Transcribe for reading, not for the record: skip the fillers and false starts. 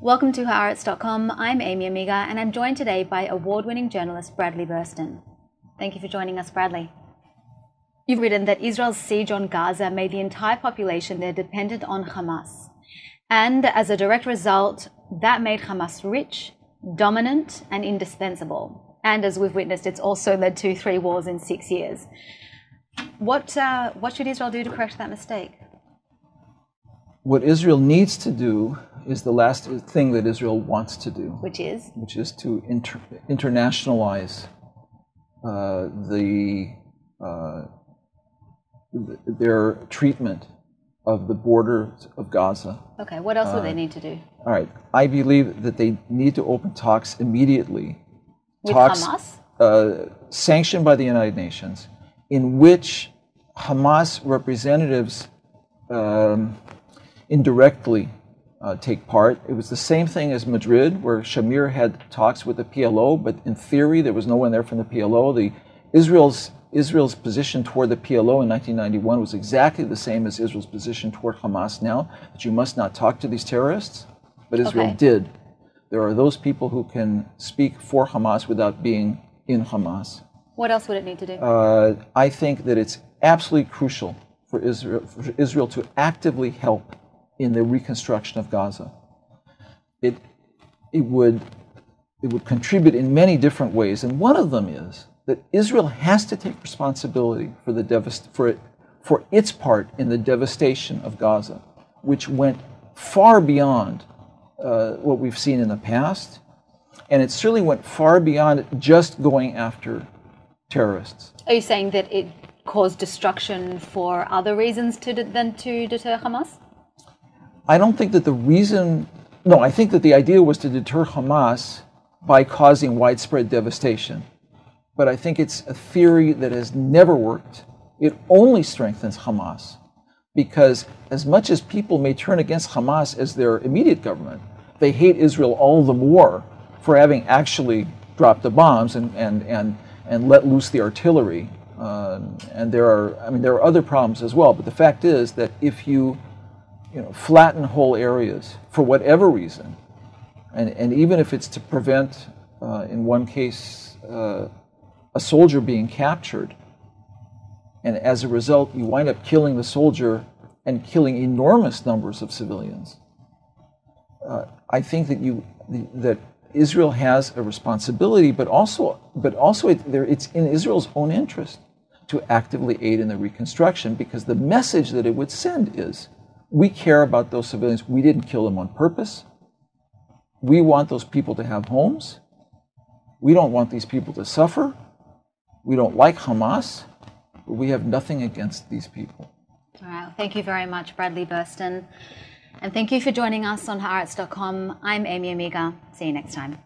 Welcome to Haaretz.com. I'm Aimee Amiga, and I'm joined today by award-winning journalist Bradley Burston. Thank you for joining us, Bradley. You've written that Israel's siege on Gaza made the entire population there dependent on Hamas. And as a direct result, that made Hamas rich, dominant, and indispensable. And as we've witnessed, it's also led to 3 wars in 6 years. What should Israel do to correct that mistake? What Israel needs to do is the last thing that Israel wants to do. Which is? Which is to internationalize their treatment of the borders of Gaza. Okay, what else would they need to do? All right, I believe that they need to open talks immediately. With talks, Hamas? Sanctioned by the United Nations, in which Hamas representatives indirectly take part. It was the same thing as Madrid, where Shamir had talks with the PLO, but in theory there was no one there from the PLO. Israel's position toward the PLO in 1991 was exactly the same as Israel's position toward Hamas now, that you must not talk to these terrorists, but Israel did. There are those people who can speak for Hamas without being in Hamas. What else would it need to do? I think that it's absolutely crucial for Israel to actively help in the reconstruction of Gaza. It would contribute in many different ways, and one of them is that Israel has to take responsibility for its part in the devastation of Gaza, which went far beyond what we've seen in the past, and it certainly went far beyond just going after terrorists. Are you saying that it caused destruction for other reasons than to deter Hamas? I don't think that I think that the idea was to deter Hamas by causing widespread devastation. But I think it's a theory that has never worked. It only strengthens Hamas, because as much as people may turn against Hamas as their immediate government, they hate Israel all the more for having actually dropped the bombs and let loose the artillery. And there are other problems as well. But the fact is that if you flatten whole areas for whatever reason, and even if it's to prevent, in one case, a soldier being captured, and as a result you wind up killing the soldier and killing enormous numbers of civilians, I think that Israel has a responsibility, but also it's in Israel's own interest to actively aid in the reconstruction, because the message that it would send is, we care about those civilians. We didn't kill them on purpose. We want those people to have homes. We don't want these people to suffer. We don't like Hamas, but we have nothing against these people. All right. Thank you very much, Bradley Burston. And thank you for joining us on Haaretz.com. I'm Aimee Amiga. See you next time.